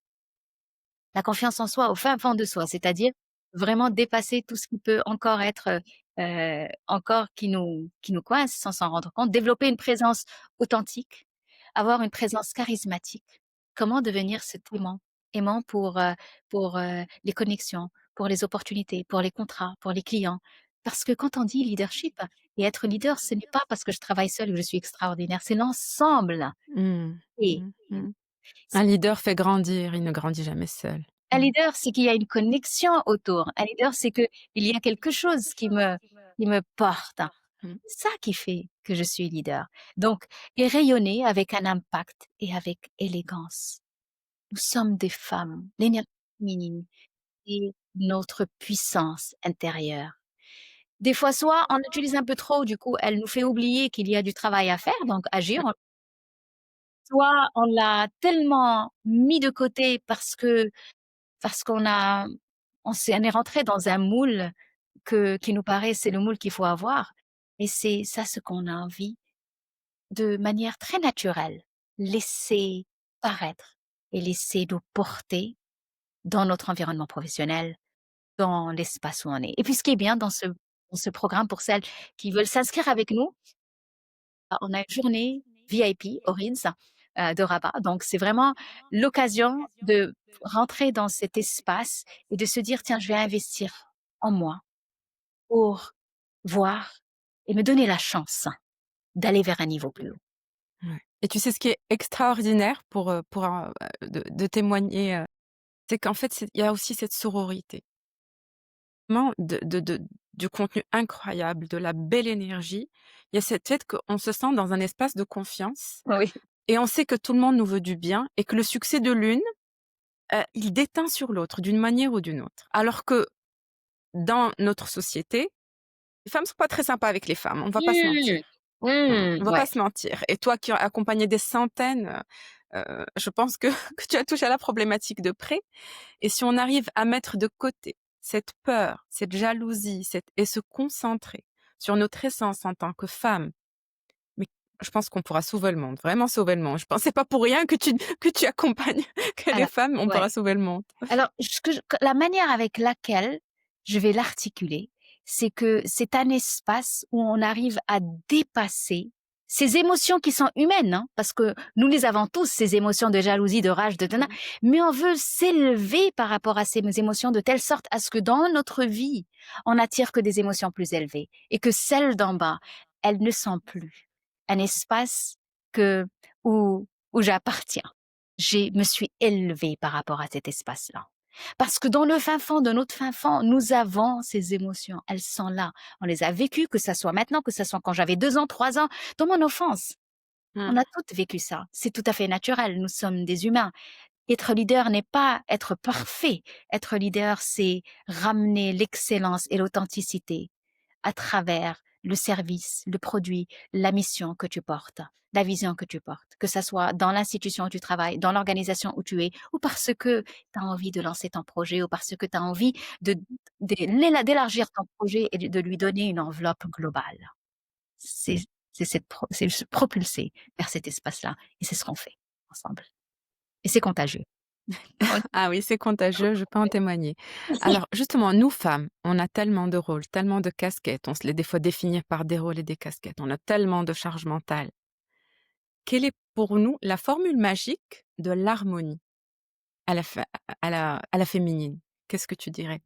La confiance en soi au fin fond de soi, c'est-à-dire vraiment dépasser tout ce qui peut encore être, encore qui nous coince sans s'en rendre compte, développer une présence authentique, avoir une présence charismatique. Comment devenir cet aimant? Aimant pour les connexions, pour les opportunités, pour les contrats, pour les clients. Parce que quand on dit leadership et être leader, ce n'est pas parce que je travaille seule que je suis extraordinaire, c'est l'ensemble Mmh. et Mmh mh. Un leader fait grandir, il ne grandit jamais seul. un Mmh. leader, c'est qu'il y a une connexion autour. Un leader, c'est qu'il y a quelque chose qui me porte. Mmh. C'est ça qui fait que je suis leader. Donc et rayonner avec un impact et avec élégance. Nous sommes des femmes, l'énergie féminine et notre puissance intérieure. Des fois, soit on l'utilise un peu trop, du coup, elle nous fait oublier qu'il y a du travail à faire, donc agir. Soit on l'a tellement mis de côté parce on est rentré dans un moule qui nous paraît c'est le moule qu'il faut avoir et c'est ça ce qu'on a envie de manière très naturelle, laisser paraître et laisser nous porter dans notre environnement professionnel, dans l'espace où on est. Et puis ce qui est bien dans ce programme pour celles qui veulent s'inscrire avec nous, on a une journée VIP au Ritz, de Rabat. Donc c'est vraiment l'occasion de rentrer dans cet espace et de se dire: «Tiens, je vais investir en moi pour voir et me donner la chance d'aller vers un niveau plus haut». Ouais. Et tu sais ce qui est extraordinaire pour un de témoigner, c'est qu'en fait, il y a aussi cette sororité. Vraiment du contenu incroyable, de la belle énergie. Il y a cette fait qu'on se sent dans un espace de confiance Oui. et on sait que tout le monde nous veut du bien et que le succès de l'une, il déteint sur l'autre d'une manière ou d'une autre. Alors que dans notre société, les femmes sont pas très sympas avec les femmes, on va pas se mentir. Mmh. Mmh, On va pas ouais. se mentir et toi qui as accompagné des centaines, je pense que que tu as touché à la problématique de près et si on arrive à mettre de côté cette peur, cette jalousie, et se concentrer sur notre essence en tant que femme, mais je pense qu'on pourra sauver le monde, vraiment sauver le monde. Je pense c'est pas pour rien que tu accompagnes que les Alors femmes, on ouais. pourra sauver le monde. Alors, la manière avec laquelle je vais l'articuler, c'est que c'est un espace où on arrive à dépasser ces émotions qui sont humaines, hein, parce que nous les avons tous, ces émotions de jalousie, de rage, de Mmh. mais on veut s'élever par rapport à ces émotions de telle sorte à ce que dans notre vie, on n'attire que des émotions plus élevées et que celles d'en bas, elles ne sont plus un espace que où j'appartiens. Me suis élevée par rapport à cet espace-là. Parce que dans le fin fond de notre fin fond, nous avons ces émotions. Elles sont là. On les a vécues, que ça soit maintenant, que ça soit quand j'avais 2 ans, 3 ans, dans mon enfance. On Mmh. a toutes vécu ça. C'est tout à fait naturel. Nous sommes des humains. Être leader n'est pas être parfait. Être leader, c'est ramener l'excellence et l'authenticité à travers le service, le produit, la mission que tu portes, la vision que tu portes, que ça soit dans l'institution où tu travailles, dans l'organisation où tu es, ou parce que tu as envie de lancer ton projet, ou parce que tu as envie d'élargir ton projet et de lui donner une enveloppe globale. C'est c'est se propulser vers cet espace-là, et c'est ce qu'on fait ensemble. Et c'est contagieux. Ah oui, c'est contagieux, je peux en témoigner. Alors justement, nous femmes, on a tellement de rôles, tellement de casquettes, on se les des fois définir par des rôles et des casquettes, on a tellement de charge mentale. Quelle est pour nous la formule magique de l'harmonie à la fa à la féminine? Qu'est-ce que tu dirais?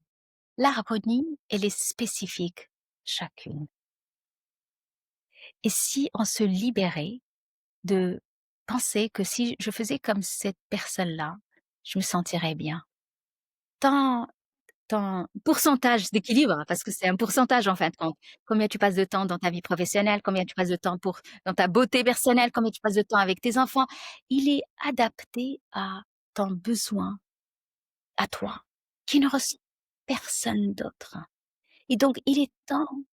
L'harmonie, elle est spécifique, chacune. Et si on se libérait de penser que si je faisais comme cette personne-là, je me sentirais bien. Tant ton pourcentage d'équilibre, parce que c'est un pourcentage en fin de compte. Combien tu passes de temps dans ta vie professionnelle, combien tu passes de temps dans ta beauté personnelle, combien tu passes de temps avec tes enfants, il est adapté à ton besoin, à toi, qui ne ressent personne d'autre. Et donc, il est temps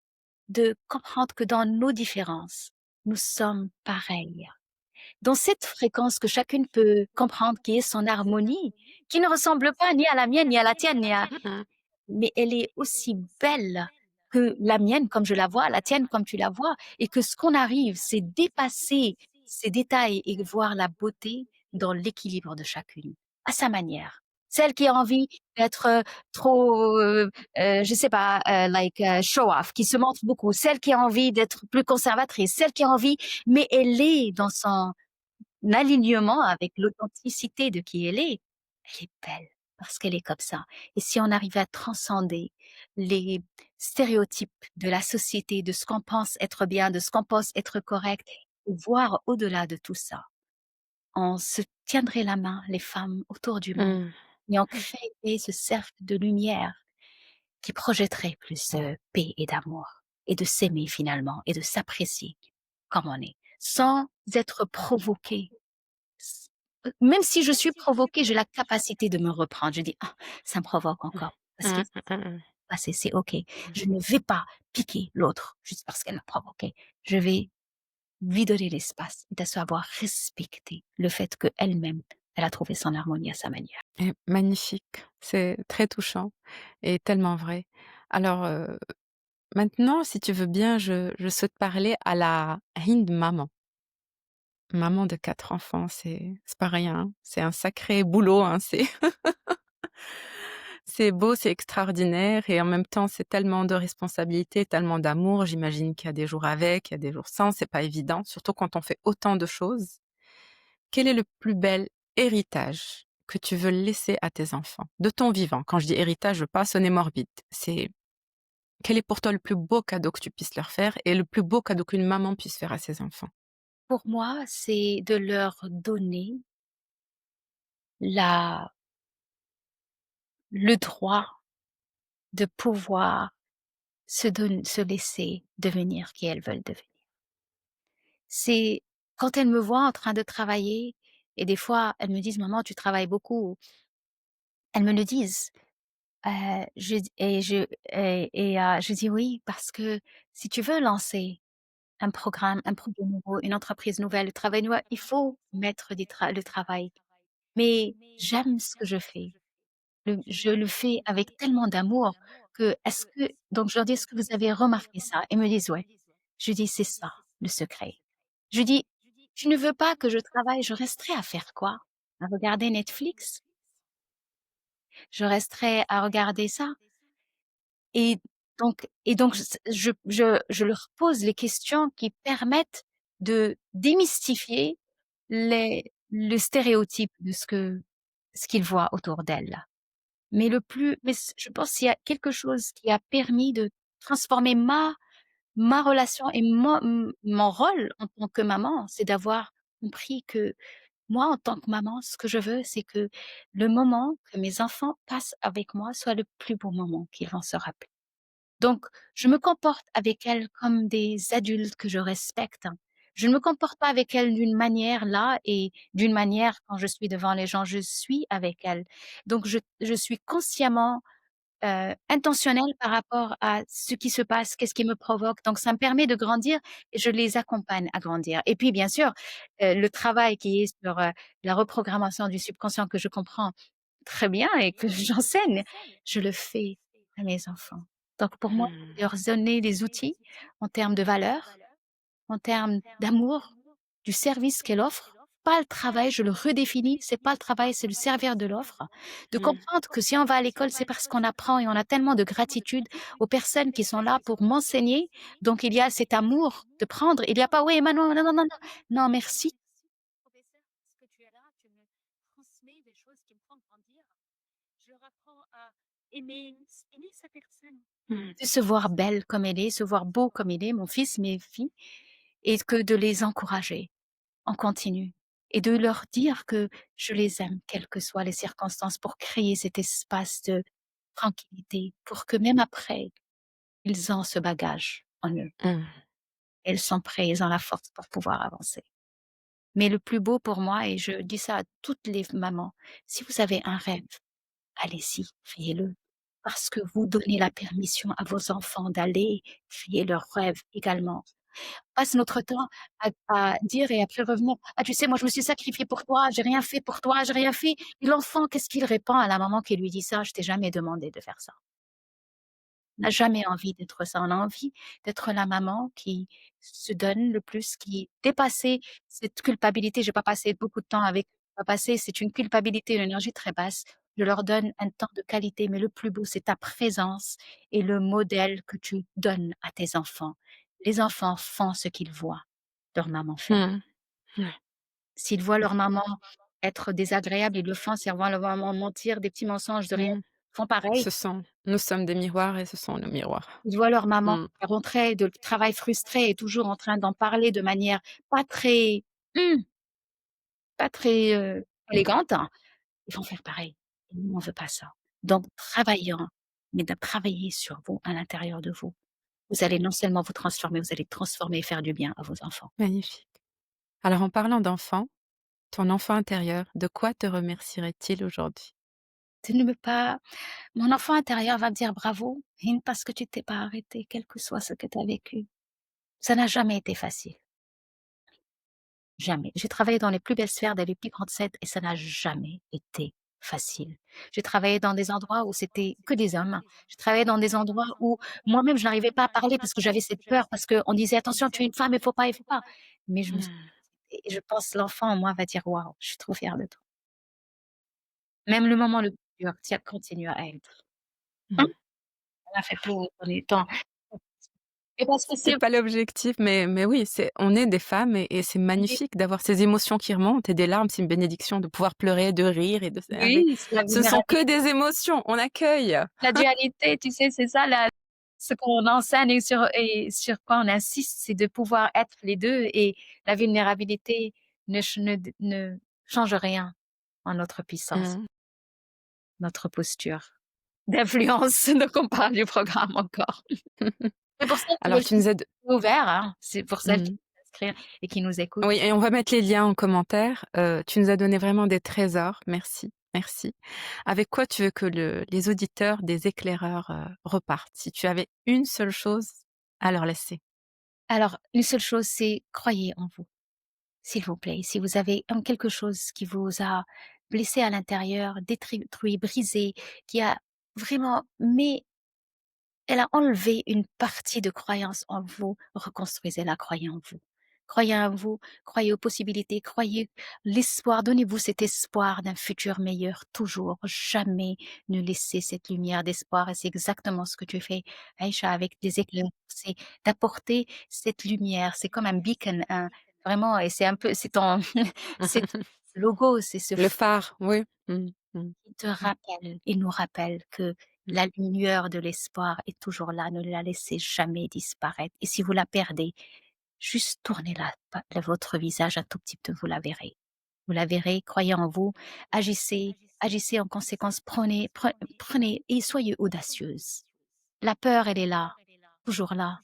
de comprendre que dans nos différences, nous sommes pareils. Dans cette fréquence que chacune peut comprendre qui est son harmonie, qui ne ressemble pas ni à la mienne, ni à la tienne, ni à, Mmh mh. mais elle est aussi belle que la mienne comme je la vois, la tienne comme tu la vois, et que ce qu'on arrive, c'est dépasser ces détails et voir la beauté dans l'équilibre de chacune, à sa manière. Celle qui a envie d'être trop, je sais pas, show off, qui se montre beaucoup. Celle qui a envie d'être plus conservatrice. Celle qui a envie, mais elle est dans son alignement avec l'authenticité de qui elle est belle parce qu'elle est comme ça. Et si on arrive à transcender les stéréotypes de la société, de ce qu'on pense être bien, de ce qu'on pense être correct, voir au-delà de tout ça, on se tiendrait la main, les femmes autour du monde, Mmh. et on créerait ce cercle de lumière qui projetterait plus de paix et d'amour, et de s'aimer finalement, et de s'apprécier comme on est, sans être provoqué. S Même si je suis provoquée, j'ai la capacité de me reprendre. Je dis: «Ah, ça me provoque encore, parce que Mmh, mmh, mmh mh. c'est OK. Je ne vais pas piquer l'autre juste parce qu'elle m'a provoquée. Je vais lui donner l'espace et de savoir respecter le fait qu'elle-même, elle a trouvé son harmonie à sa manière». Et magnifique, c'est très touchant et tellement vrai. Alors, maintenant, si tu veux bien, je souhaite parler à la Hind maman. Maman de 4 enfants, c'est pas rien, hein. C'est un sacré boulot, hein, c'est beau, c'est extraordinaire et en même temps, c'est tellement de responsabilités, tellement d'amour. J'imagine qu'il y a des jours avec, il y a des jours sans, c'est pas évident, surtout quand on fait autant de choses. Quel est le plus bel héritage que tu veux laisser à tes enfants? De ton vivant. Quand je dis héritage, je veux pas sonner morbide. C'est quel est pour toi le plus beau cadeau que tu puisses leur faire et le plus beau cadeau qu'une maman puisse faire à ses enfants? Pour moi, c'est de leur donner la le droit de pouvoir se laisser devenir qui elles veulent devenir. C'est quand elles me voient en train de travailler, et des fois elles me disent: «Maman, tu travailles beaucoup». Elles me le disent, je d et je dis: «Oui, parce que si tu veux lancer un programme, un projet nouveau, une entreprise nouvelle, le travail nouveau, il faut mettre le travail. Mais j'aime ce que je fais. Je le fais avec tellement d'amour que est-ce que», donc je leur dis: «Est-ce que vous avez remarqué ça?» Ils me disent: «Ouais». Je dis: «C'est ça le secret». Je dis: «Tu ne veux pas que je travaille, je resterai à faire quoi? À regarder Netflix? Je resterai à regarder ça?» Et donc je leur pose les questions qui permettent de démystifier le stéréotype de ce qu'ils voient autour d'elles. Mais je pense qu'il y a quelque chose qui a permis de transformer ma relation et mon rôle en tant que maman, c'est d'avoir compris que Moi, en tant que maman, ce que je veux, c'est que le moment que mes enfants passent avec moi soit le plus beau moment qu'ils vont se rappeler. Donc, je me comporte avec elles comme des adultes que je respecte. Je ne me comporte pas avec elles d'une manière là et d'une manière quand je suis devant les gens, je suis avec elles. Donc je suis consciemment intentionnelle par rapport à ce qui se passe, qu'est-ce qui me provoque. Donc ça me permet de grandir et je les accompagne à grandir. Et puis bien sûr, le travail qui est sur, la reprogrammation du subconscient que je comprends très bien et que j'enseigne, je le fais à mes enfants. Donc pour moi, Mmh. leur donner des outils en termes de valeurs, en termes d'amour, du service qu'elle offre, pas le travail, je le redéfinis, c'est pas le travail, c'est le servir de l'offre. De Mmh. comprendre que si on va à l'école, c'est parce qu'on apprend et on a tellement de gratitude aux personnes qui sont là pour m'enseigner. Donc il y a cet amour de prendre. Il y a pas: «Oui, Manon, non, non, non, non». Non, merci professeur, parce que tu es là, tu me transmets des choses qui me font grandir. Je leur apprends à aimer sa personne. Mmh. De se voir belle comme elle est, se voir beau comme il est, mon fils, mes filles, et que de les encourager en continu et de leur dire que je les aime, quelles que soient les circonstances, pour créer cet espace de tranquillité, pour que même après, ils ont ce bagage en eux. Mmh. Elles sont prêts, ils ont la force pour pouvoir avancer. Mais le plus beau pour moi, et je dis ça à toutes les mamans, si vous avez un rêve, allez-y, criez-le. Parce que vous donnez la permission à vos enfants d'aller crier leurs rêves également. Passe notre temps à dire et après revenir: «Ah tu sais, moi je me suis sacrifié pour toi, j'ai rien fait pour toi, j'ai rien fait». Et l'enfant, qu'est-ce qu'il répond à la maman qui lui dit ça? «Je t'ai jamais demandé de faire ça». On n'a jamais envie d'être ça. On a envie d'être la maman qui se donne le plus, qui dépasser cette culpabilité. J'ai pas passé beaucoup de temps avec, pas passé, c'est une culpabilité, une énergie très basse. Je leur donne un temps de qualité, mais le plus beau, c'est ta présence et le modèle que tu donnes à tes enfants. Les enfants font ce qu'ils voient leur maman faire. Mmh. Ouais. S'ils voient leur maman être désagréable, ils le font. S'ils voient leur maman mentir, des petits mensonges de rien, Mmh. ils font pareil. Ce sont nous sommes des miroirs et ce sont nos miroirs. Ils voient leur maman Mmh. rentrer de travail frustrée et toujours en train d'en parler de manière pas très, mmh, pas très, élégante, hein. Ils vont faire pareil. Et nous, on veut pas ça. Donc travaillons, mais de travailler sur vous, à l'intérieur de vous. Vous allez non seulement vous transformer, vous allez transformer et faire du bien à vos enfants. Magnifique. Alors en parlant d'enfant, ton enfant intérieur, de quoi te remercierait-il aujourd'hui? Tu ne me pas Mon enfant intérieur va me dire: «Bravo, Hind, parce que tu t'es pas arrêtée, quel que soit ce que tu as vécu». Ça n'a jamais été facile. Jamais. J'ai travaillé dans les plus belles sphères, dans les plus grandes scènes et ça n'a jamais été facile. J'ai travaillé dans des endroits où c'était que des hommes. J'ai travaillé dans des endroits où moi-même je n'arrivais pas à parler parce que j'avais cette peur, parce qu'on disait: «Attention, tu es une femme, il faut pas, il faut pas». Mais je me suis Mmh. et je pense l'enfant en moi va dire: «Waouh, je suis trop fière de toi». Même le moment le plus dur, tiens, continue à être. Hein? Mmh. On a fait pleurer dans les temps. Et parce que C'était c'est pas l'objectif, mais oui, c'est on est des femmes et c'est magnifique d'avoir ces émotions qui remontent et des larmes, c'est une bénédiction de pouvoir pleurer, de rire et de s'énerver. oui, c'est la Ce sont que vulnérabilité. des émotions, on accueille. La dualité, tu sais, c'est ça la ce qu'on enseigne et sur quoi on insiste, c'est de pouvoir être les 2 et la vulnérabilité ne change rien en notre puissance, Mmh. notre posture d'influence. Donc on parle du programme encore. C'est pour ça qu'ils Alors veulent tu nous as d ouvert, hein, c'est pour celles qui mmh. veulent s'inscrire et qui nous écoutent. Oui et on va mettre les liens en commentaire. Tu nous as donné vraiment des trésors. Merci, merci. Avec quoi tu veux que les auditeurs des éclaireurs, repartent? Si tu avais une seule chose à leur laisser? Alors, une seule chose, c'est croyez en vous. S'il vous plaît, si vous avez quelque chose qui vous a blessé à l'intérieur, détruit, brisé, qui a vraiment mais elle a enlevé une partie de croyance en vous, reconstruisez-la, croyez en vous. Croyez en vous, croyez aux possibilités, croyez l'espoir, donnez-vous cet espoir d'un futur meilleur toujours, jamais ne laissez cette lumière d'espoir et c'est exactement ce que tu fais, Aïcha, avec des éclairs, c'est d'apporter cette lumière, c'est comme un beacon, vraiment et c'est un peu c'est ton c'est ton logo, c'est ce Le phare, oui. Mmh. Mmh. qui te rappelle et nous rappelle que Mmh. la lueur de l'espoir est toujours là, ne la laissez jamais disparaître et si vous la perdez, juste tournez la votre visage un tout petit peu, vous la verrez. Vous la verrez, croyez en vous, agissez, agissez en conséquence, prenez et soyez audacieuse. La peur, elle est là, toujours là.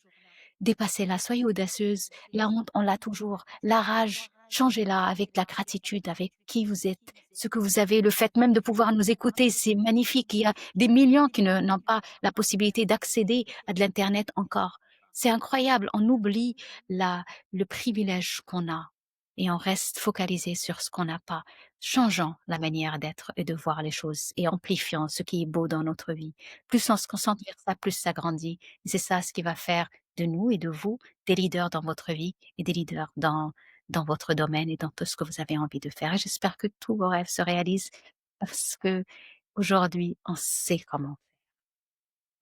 Dépassez-la, soyez audacieuse. La honte, on l'a toujours. La rage, changez-la avec la gratitude, avec qui vous êtes, ce que vous avez, le fait même de pouvoir nous écouter, c'est magnifique. Il y a des millions qui n'ont pas la possibilité d'accéder à de l'Internet encore. C'est incroyable. On oublie la, le privilège qu'on a et on reste focalisé sur ce qu'on n'a pas. Changeons la manière d'être et de voir les choses et amplifions ce qui est beau dans notre vie. Plus on se concentre vers ça, plus ça grandit. Et c'est ça ce qui va faire de nous et de vous des leaders dans votre vie et des leaders dans votre domaine et dans tout ce que vous avez envie de faire. Et j'espère que tous vos rêves se réalisent parce que aujourd'hui, on sait comment,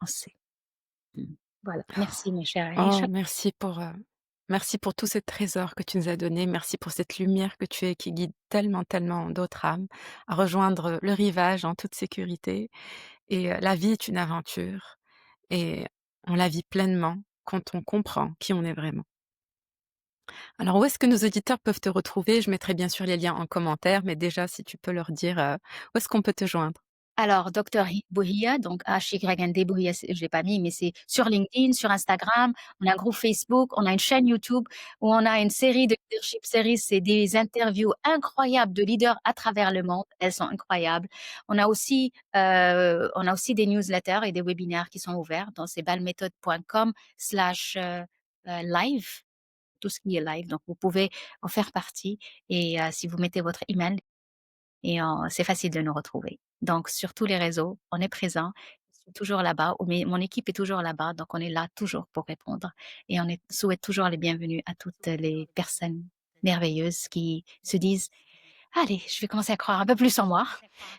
on sait. Mmh. Voilà. Merci, mes chers Oh, Aïcha. merci pour tous ces trésors que tu nous as donnés. Merci pour cette lumière que tu es qui guide tellement, tellement d'autres âmes à rejoindre le rivage en toute sécurité. Et la vie est une aventure et on la vit pleinement quand on comprend qui on est vraiment. Alors où est-ce que nos auditeurs peuvent te retrouver? Je mettrai bien sûr les liens en commentaire, mais déjà si tu peux leur dire, où est-ce qu'on peut te joindre? Alors, docteur Bouhia, donc H-Y-N-D Bouhia, je l'ai pas mis, mais c'est sur LinkedIn, sur Instagram, on a un groupe Facebook, on a une chaîne YouTube où on a une série de leadership series, c'est des interviews incroyables de leaders à travers le monde. Elles sont incroyables. On a aussi des newsletters et des webinaires qui sont ouverts. Donc, c'est balméthode.com/live, tout ce qui est live. Donc, vous pouvez en faire partie et si vous mettez votre email, et c'est facile de nous retrouver. Donc sur tous les réseaux, on est présent. Je suis toujours là-bas, mais mon équipe est toujours là-bas, donc on est là toujours pour répondre et souhaite toujours les bienvenus à toutes les personnes merveilleuses qui se disent: «Allez, je vais commencer à croire un peu plus en moi.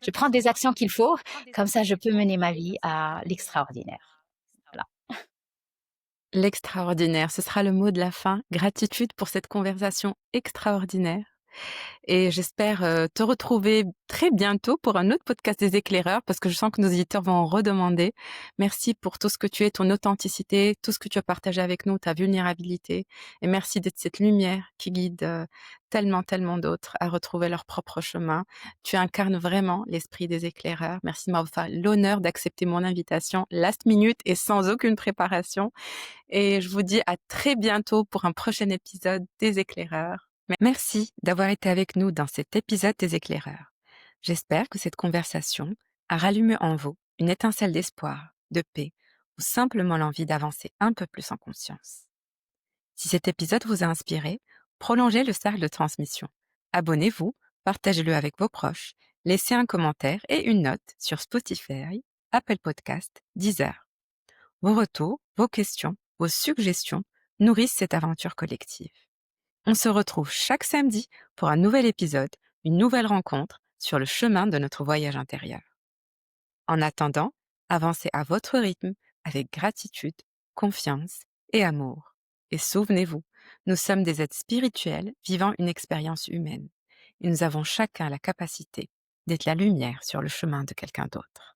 Je prends des actions qu'il faut, comme ça je peux mener ma vie à l'extraordinaire». Voilà. L'extraordinaire, ce sera le mot de la fin. Gratitude pour cette conversation extraordinaire. Et j'espère, te retrouver très bientôt pour un autre podcast des éclaireurs parce que je sens que nos éditeurs vont en redemander. Merci pour tout ce que tu es, ton authenticité, tout ce que tu as partagé avec nous, ta vulnérabilité et merci d'être cette lumière qui guide, tellement, tellement d'autres à retrouver leur propre chemin. Tu incarnes vraiment l'esprit des éclaireurs. Merci de m'avoir fait l'honneur d'accepter mon invitation last minute et sans aucune préparation et je vous dis à très bientôt pour un prochain épisode des éclaireurs. Merci d'avoir été avec nous dans cet épisode des éclaireurs. J'espère que cette conversation a rallumé en vous une étincelle d'espoir, de paix ou simplement l'envie d'avancer un peu plus en conscience. Si cet épisode vous a inspiré, prolongez le cercle de transmission. Abonnez-vous, partagez-le avec vos proches, laissez un commentaire et une note sur Spotify, Apple Podcast, Deezer. Vos retours, vos questions, vos suggestions nourrissent cette aventure collective. On se retrouve chaque samedi pour un nouvel épisode, une nouvelle rencontre sur le chemin de notre voyage intérieur. En attendant, avancez à votre rythme avec gratitude, confiance et amour. Et souvenez-vous, nous sommes des êtres spirituels vivant une expérience humaine et nous avons chacun la capacité d'être la lumière sur le chemin de quelqu'un d'autre.